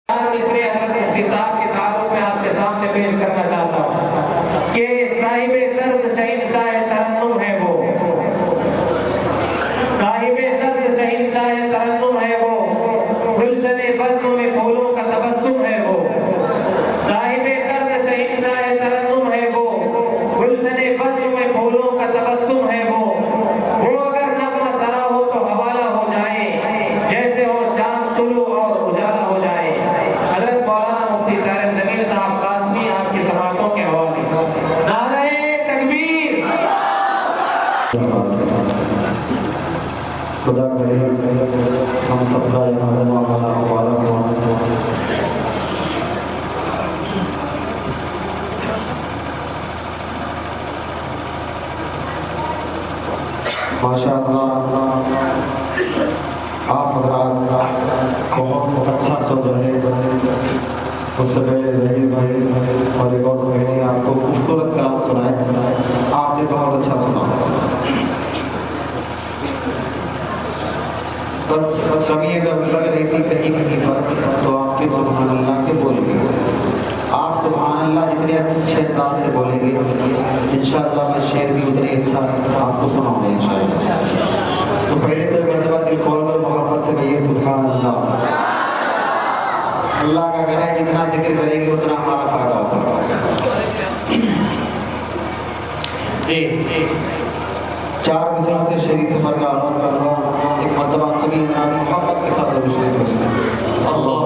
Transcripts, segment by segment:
इसलिए हज़रत मुफ्ती साहब के तारुफ में आपके सामने पेश करना चाहता हूँ कि साहिबे दर्द शहंशाह तरन्नुम है वो, साहिबे दर्द शहंशाह तरन्नुम है वो, गुलशने बज़्म में फूलों का तबस्सुम है वो, साहिबे दर्द शहंशाह तरन्नुम है वो, गुलशने बज़्म में फूलों का तबस्सुम है वो अगर नग़्मा सरा हो तो हवाला हो जाए, जैसे हो शाम तुलू और उजाला हो जाए। हज़रत मौलाना मुफ्ती तारिक जमील साहब कासमी आपकी समातों के हवाले। नारे तकबीर। खुदा करे हम सबका यहाँ वाला मुबारक हो। माशाअल्लाह आप हज़रात बहुत अच्छा सोच रहे हैं। उससे पहले रहीम भाई और एक और भाई ने आपको खूबसूरत काम सुनाए, आपने बहुत अच्छा सुना। बस कमी अगर लग रही थी कहीं कहीं पर तो आपके सुभान अल्लाह के बोलेंगे, आप सुभान अल्लाह इतने अच्छे अंदाज से बोलेंगे इंशाअल्लाह मैं शेर भी उतने अच्छा आपको सुनाऊंगा इंशाअल्लाह। तो पहले तो मरतबा दिल खोल कर मोहब्बत से कहिए सुभान अल्लाह। अल्लाह का कहना है जितना जिक्र करेंगे उतना हमारा फायदा होगा। चार मिसरों से शरीक उमर का आरोप कर रहा हूँ। एक मरतबा सभी मोहब्बत के साथ अभिषेक करेंगे। अल्लाह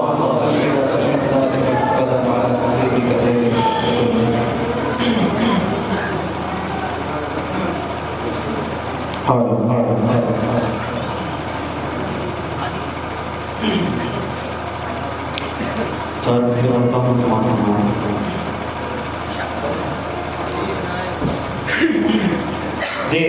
चार मिसरे बनता हूँ समान जी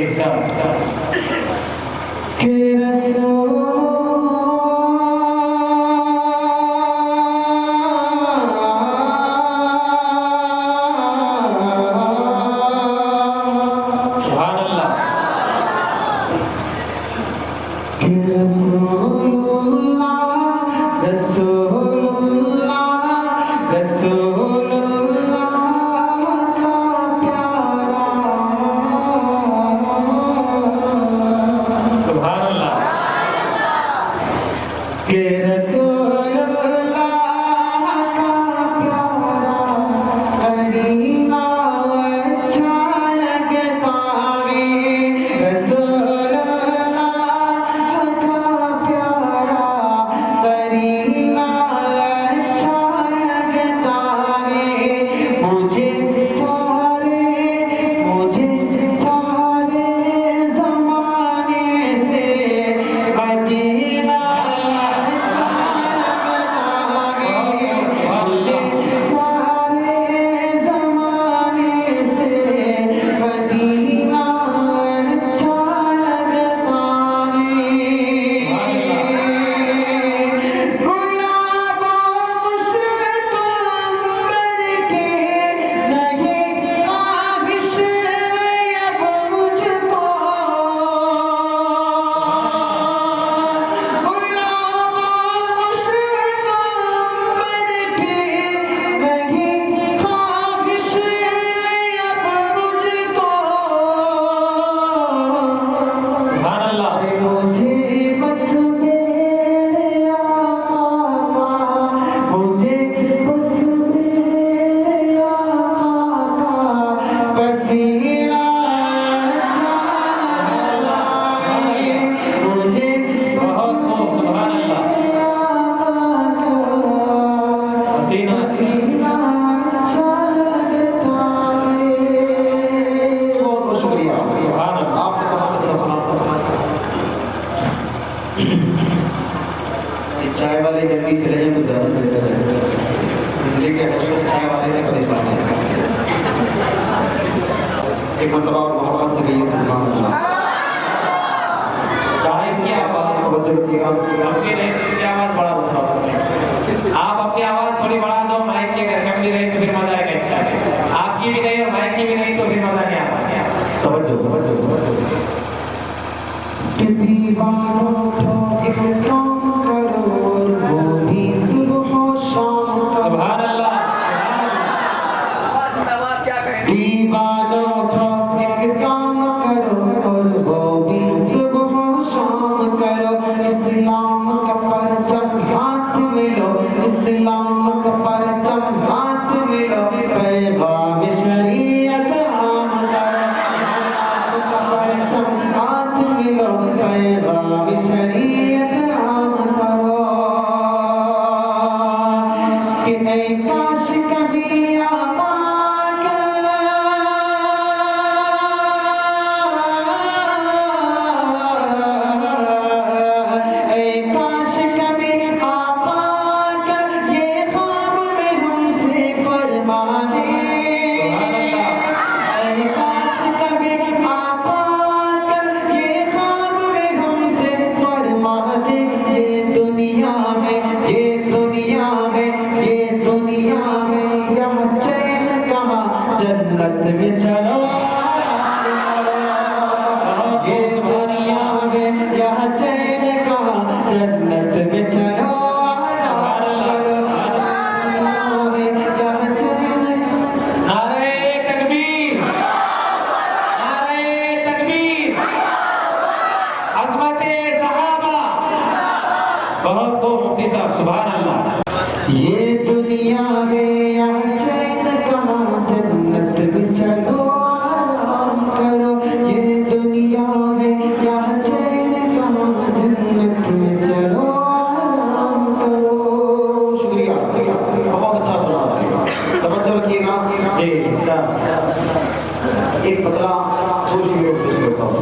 चाय वाले जल्दी चले जाए तो ज़्यादा बेहतर है, इसलिए कि हमें चाय वाले से परेशान है। एक मतलब और मोहब्बत से कहिए सुभान अल्लाह। चाय की आवाज़ तवज्जो रखिएगा। आपकी नहीं इसकी आवाज़ बड़ा होता। आप अपनी आवाज़ थोड़ी बढ़ा दो, माइक की अगर कम भी रही तो फिर मजा आएगा। अच्छा आपकी भी नहीं और माइक की भी नहीं तो फिर मजा नहीं आता। तवज्जो कि दीवारों को एक काम करो वो भी सुबह शाम ये दुनिया है यहाँ चैन कहाँ, जन्नत में चलो आराम करो। ये दुनिया है यहाँ चैन कहाँ, जन्नत में चलो आराम करो। शुक्रिया, बहुत अच्छा सुना रहा है। तवज्जो रखिएगा। एक बदला खुशी में पेश करता हूँ।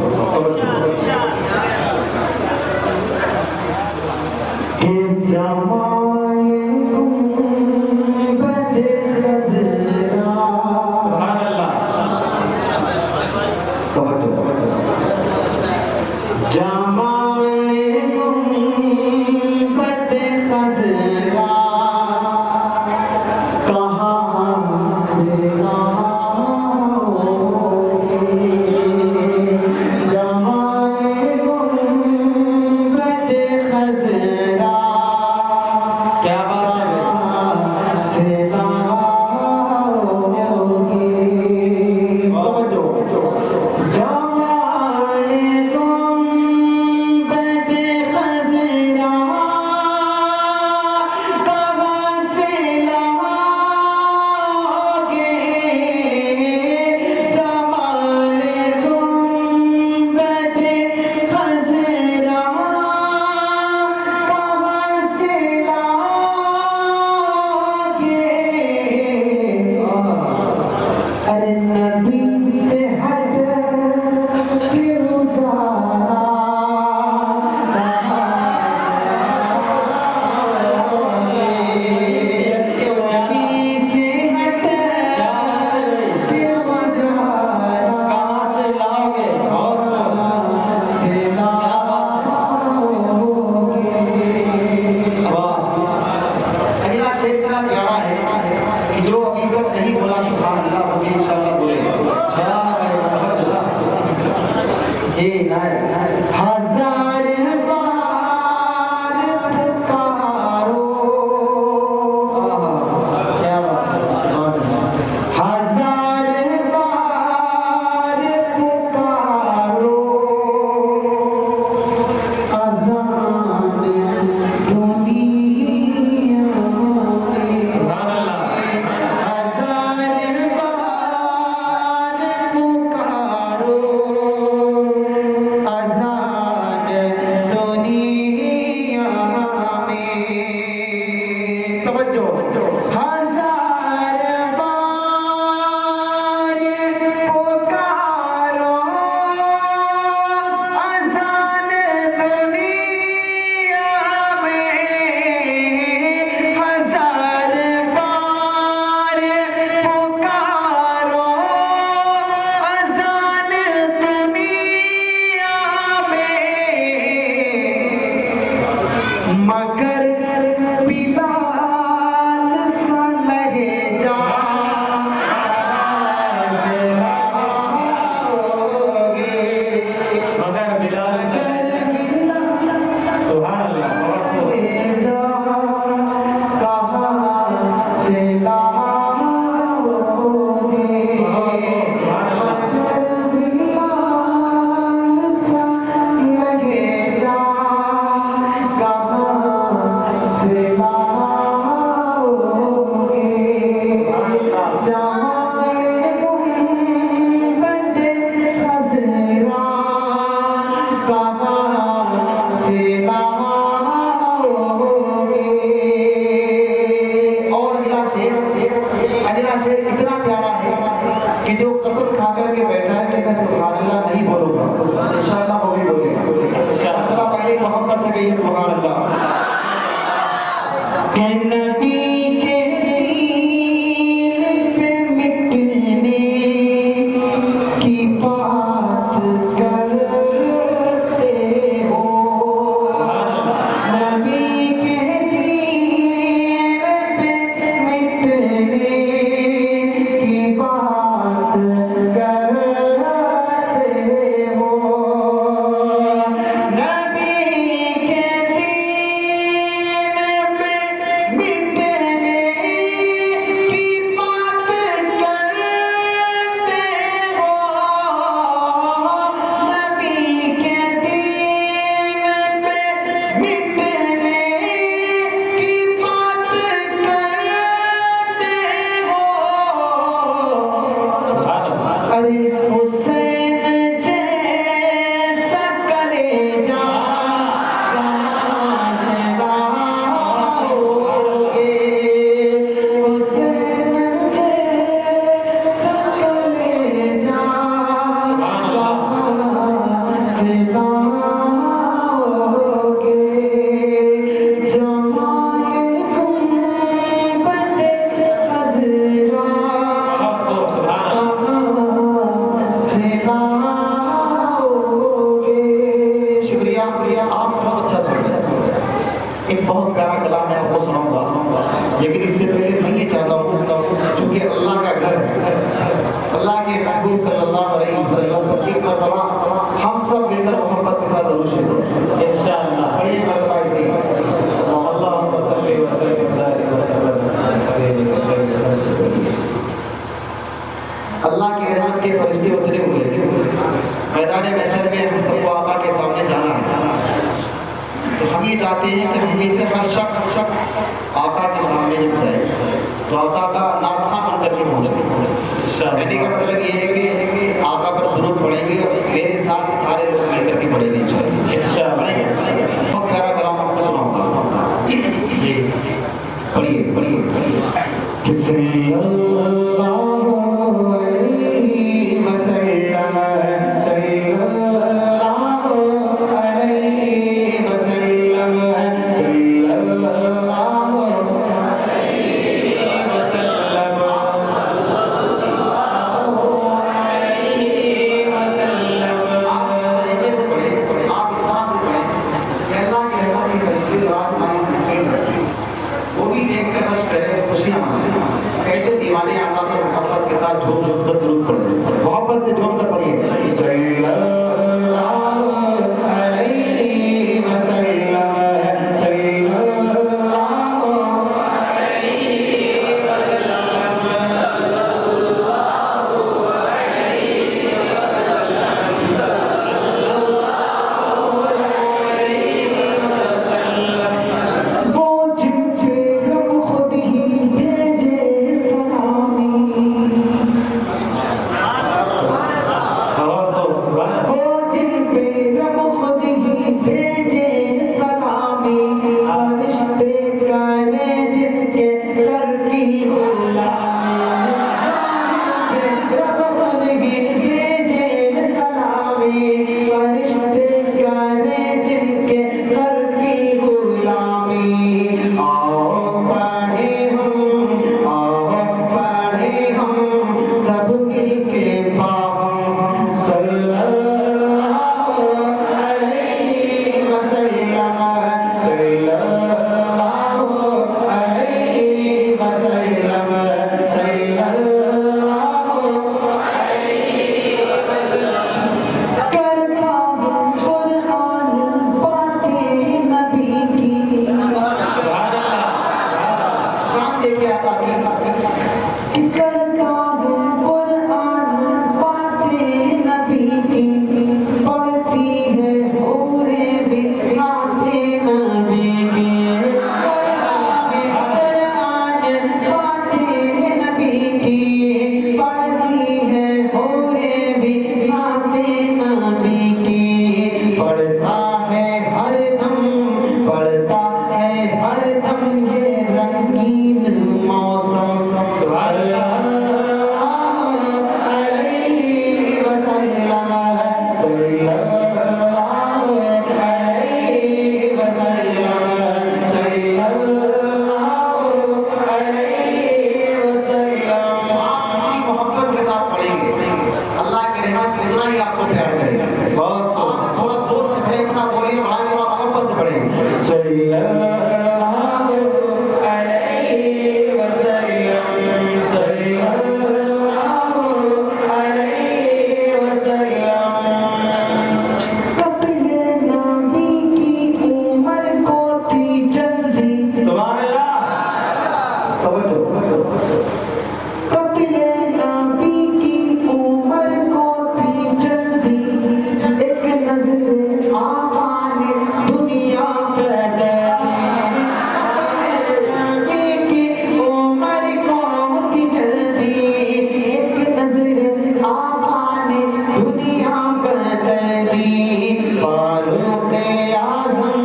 के साथ जरूर शेयर करो इंशाअल्लाह। बड़ी मरतबा इसी अल्लाहुम्मा सल्ली व सल्लिम अल्लाह की रहमत के फरिश्ते उतरे हुए मैदान महशर में हम सबको आका के सामने जाना है। तो हम ये चाहते हैं कि हम में से हर शख्स आका के सामने जब जाए तो आका का नाथा बन करके पहुंचे। कहने का मतलब ये है कि आका पर दुरूद पढ़ेंगे मेरे साथ सारे लोग मिल करके पढ़ेंगे इंशाअल्लाह। बहुत प्यारा कलाम आपको सुनाऊंगा। जी पढ़िए पढ़िए। कैसे दीवाने आका पर मोहब्बत के साथ झूम झूम कर दुरूद पढ़े, मोहब्बत से झूम कर पढ़िए। सल्लल्लाहु अलैहि वसल्लम सल्लल्लाहु अलैहि वसल्लम सल्लल्लाहु अलैहि वसल्लम सल्लल्लाहु अलैहि वसल्लम। वो जिनके रब खुद ही भेजे सलामी, वो जिनके रब खुद ही भेजे सलामी, रिश्ते करे जिनके घर की गुलामी, रब खुद ही भेजे सलामी, रिश्ते करे जिनके घर की गुलामी। आओ पढ़े हम सब मिलके पाओ सल्लल्लाहु अलैहि वसल्लम सल्लल्लाहु अलैहि वसल्लम सल्लल्लाहु अलैहि वसल्लम। करता हूँ कुरान बातें नबी की, शान दे के आता है। करता हूँ कुरान बातें नबी की, पढ़ती है पूरे बिसाते नबी की। कुरान बातें नबी की, पढ़ती है पूरे बिसाते नबी की। पढ़ता है हरदम ये रंगीन मौसम सल्लल्लाहु अलैहि वसल्लम सल्लल्लाहु अलैहि वसल्लम सल्लल्लाहु अलैहि वसल्लम। आप अपनी मोहब्बत के साथ पढ़ेंगे, अल्लाह की रहमत इतना ही आपको प्यार करेगा। थोड़ा जोर से पढ़े, अपना बोलिए, मोहब्बत से पढ़ेंगे। सल्लल्लाहु अलैहि वसल्लम सल्लल्लाहु अलैहि वसल्लम। कत्ले नबी की उम्र को थी जल्दी, सुभान अल्लाह। कत्ले नबी की उम्र को थी जल्दी, एक नजर आका ने दुनिया पैदा की। नबी की उम्र को थी जल्दी, एक नजर आका ने दुनिया बदल दी। फारूक आज़म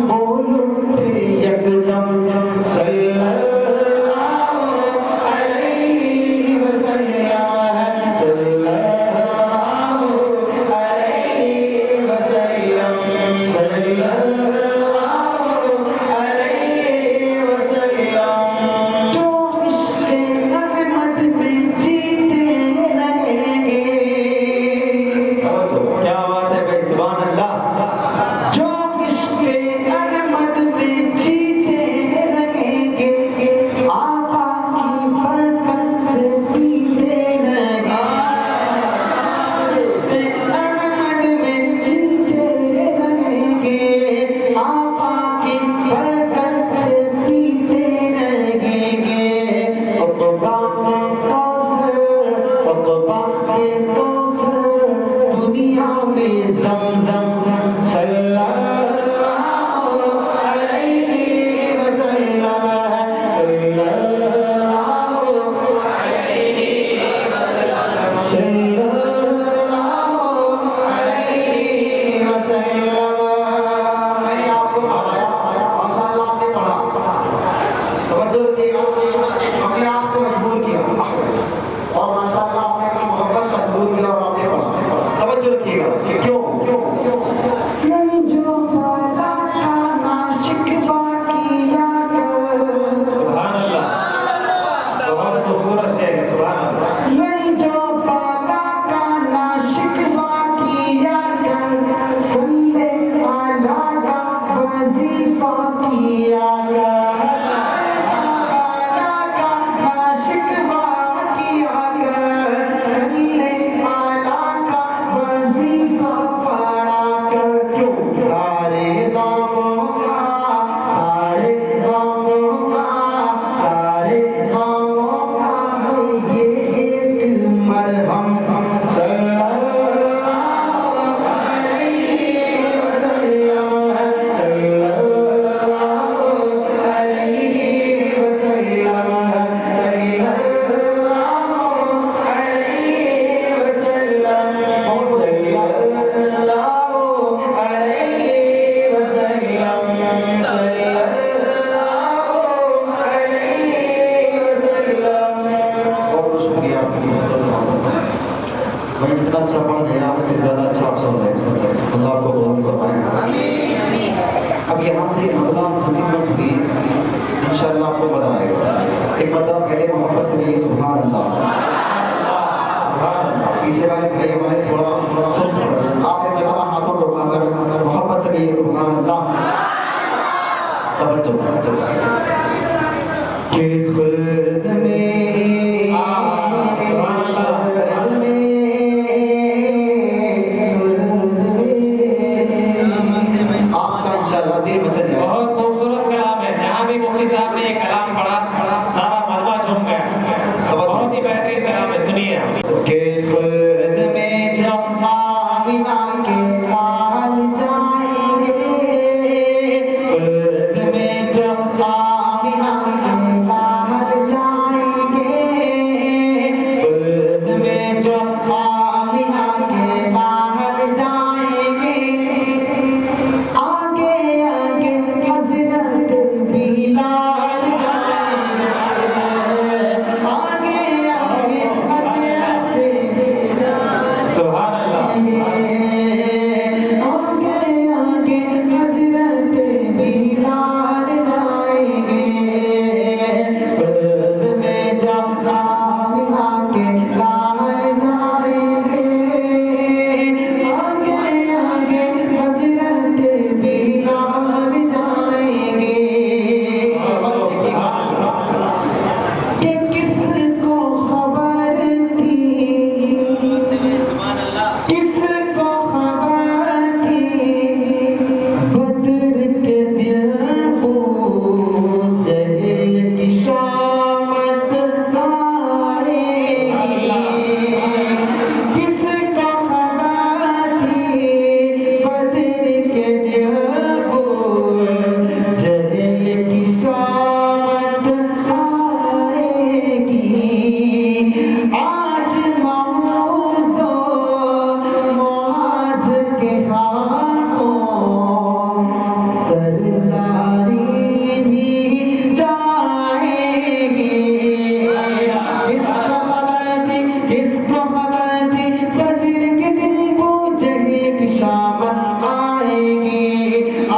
बोलो यकदम सल्लल्लाहु अलैहि वसल्लम सल्लल्लाहु अलैहि वसल्लम सल्लल्लाहु अलैहि वसल्लम। जो इश्क़े अहमद में जीते रहेंगे, क्या बात है भाई, सुभान अल्लाह। जो इश्क़े अहमद में जीते रहेंगे, आका की बरकत से पीते रहेंगे। शुक्रिया मैं इतना अच्छा पढ़ गया उससे ज़्यादा अच्छा आप सुन रहे हैं अल्लाह को कबूल फरमाए। अब यहाँ से मतलब हुकूमत हुई इंशाअल्लाह आपको बताएगा एक मतलब पहले मोहब्बत से कहिए सुभान अल्लाह। पीछे वाले भाई हमारे थोड़ा आप एक मतलब हाथों को उठाकर मोहब्बत से कहिए सुभान अल्लाह। तवज्जो के खुद में आपका इंशाअल्लाह दिल में चले बहुत खूबसूरत कलाम है। जहाँ भी मुफ्ती साहब ने ये कलाम पढ़ा सारा मजमा झूम गया। बहुत ही बेहतरीन कलाम है, सुनिए आप। के खुद में जब आमिना के लाल जाएंगे खुद में जब आमिना के लाल जाएंगे खुद में जब आमिना के लाल जाएंगे आगे आगे हज़रत बिलाल जाएंगे आगे आगे हज़रत बिलाल सुभान अल्लाह। आगे आगे हज़रत बिलाल जाएंगे खुद में जब आमिना के लाल जाएंगे आगे आगे हज़रत बिलाल जाएंगे। कि किसको खबर थी किसको खबर थी बद्र के दिल को जहल की शामत आएगी किसको खबर थी बद्र के दिल को जहल की शामत आएगी। आज मौज़ो मुआज़ के हाथों सरदारी भी जाएगी। किसको खबर थी बद्र के दिन को जहल की शामत आएगी।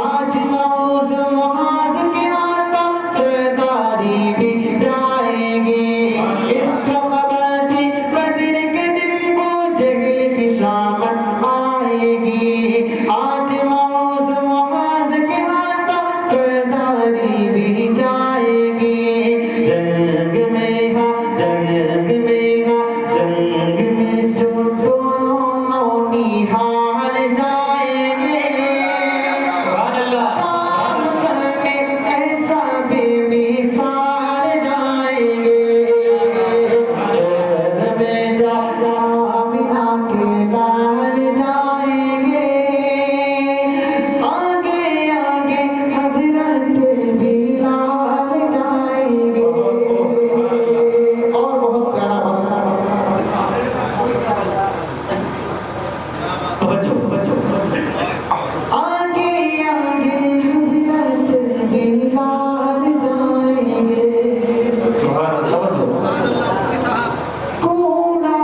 आज मौज़ो मुआज़ के हाथों सरदारी भी जाएगी। किसको खबर थी बद्र के दिन को जहल की शामत आएगी। आज मौज़ो मुआज़ के हाथों सरदारी भी जाएगी। जंग में हाँ जंग में हाँ जंग में जो दोनों निहाल जाएंगे सुभान अल्लाह। काम करने ऐसा बेमिसाल जाएंगे खुद में जब आमिना के लाल जाएंगे आगे आगे हज़रत बिलाल जाएंगे। और बहुत प्यारा तवज्जो आगे आगे हज़रत बिलाल जाएंगे सुभान अल्लाह। कूड़ा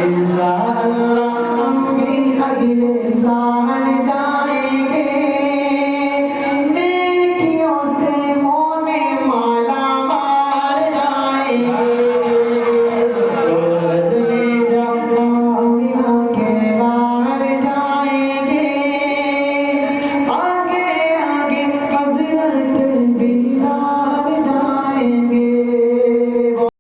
इंशाअल्लाह हम भी अगले साल